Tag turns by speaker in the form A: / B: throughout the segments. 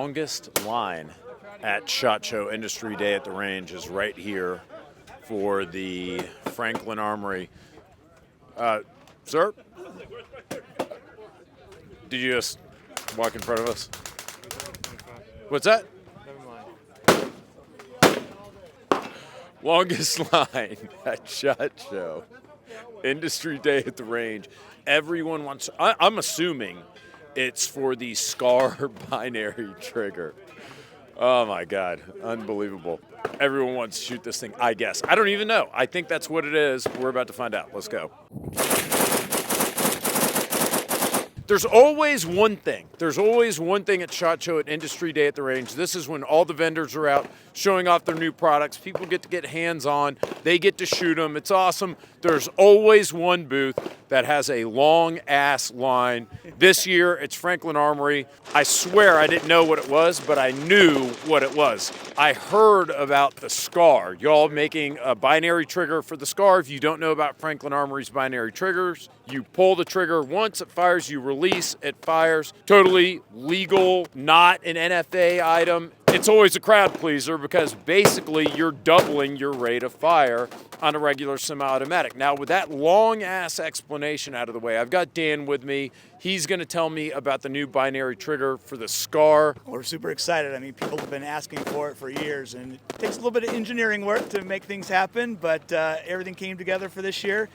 A: longest line at SHOT Show Industry Day at the range is right here for the Franklin Armory. Sir? Did you just walk in front of us? What's that? Longest line at SHOT Show Industry Day at the range. Everyone wants, I'm assuming it's for the SCAR binary trigger. Oh my God, unbelievable. Everyone wants to shoot this thing, I guess. I don't even know. I think that's what it is. We're about to find out. Let's go. There's always one thing. There's always one thing at SHOT Show at Industry Day at the range. This is when all the vendors are out showing off their new products. People get to get hands-on. They get to shoot them. It's awesome. There's always one booth that has a long-ass line. This year, it's Franklin Armory. I swear I didn't know what it was, but I knew what it was. I heard about the SCAR. Y'all making a binary trigger for the SCAR. If you don't know about Franklin Armory's binary triggers, you pull the trigger once, it fires, you release, it fires. Totally legal, not an NFA item. It's always a crowd pleaser because basically you're doubling your rate of fire on a regular semi-automatic. Now, with that long-ass explanation out of the way, I've got Dan with me. He's going to tell me about the new binary trigger for the SCAR.
B: We're super excited. I mean, people have been asking for it for years, and it takes a little bit of engineering work to make things happen, but everything came together for this year.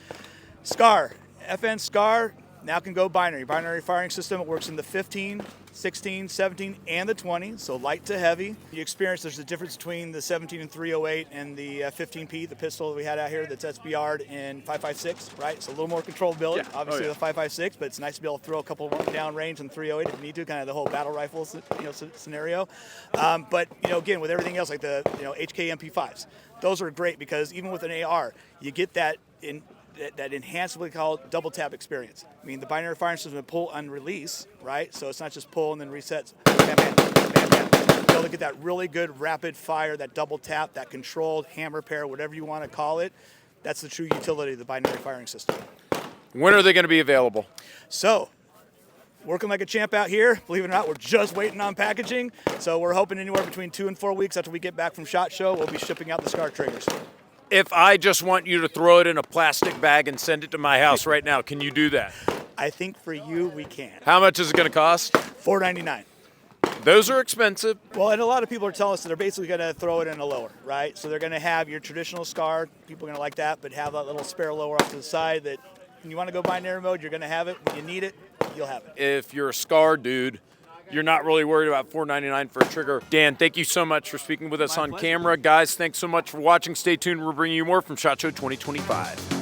B: SCAR, FN SCAR, now can go binary. Binary firing system. It works in the 15, 16, 17, and the 20, so light to heavy. You experience there's a difference between the 17 and 308 and the 15P, the pistol that we had out here that's SBR'd in 5.56, right? It's a little more controllability,
A: yeah.
B: obviously the 5.56, but it's nice to be able to throw a couple down range in 308 if you need to, kind of the whole battle rifle scenario. But again, with everything else like the HK MP5s, those are great because even with an AR, you get that enhanced, what we call double tap experience. I mean, the binary firing system is pull and release, right? So it's not just pull and then resets. Bam, bam, bam, bam. You're able to get that really good rapid fire, that double tap, that controlled hammer pair, whatever you want to call it. That's the true utility of the binary firing system.
A: When are they going to be available?
B: So, working like a champ out here. Believe it or not, we're just waiting on packaging. So we're hoping anywhere between 2 and 4 weeks after we get back from SHOT Show, we'll be shipping out the SCAR triggers.
A: If I just want you to throw it in a plastic bag and send it to my house right now, can you do that?
B: I think for you, we can.
A: How much is it going to cost?
B: $4.99.
A: Those are expensive.
B: Well, and a lot of people are telling us that they're basically going to throw it in a lower, right? So they're going to have your traditional SCAR. People are going to like that, but have that little spare lower off to the side that when you want to go binary mode, you're going to have it. When you need it, you'll have it.
A: If you're a SCAR dude, you're not really worried about $4.99 for a trigger. Dan, thank you so much for speaking with us on camera. Guys, thanks so much for watching. Stay tuned. We're bringing you more from SHOT Show 2025.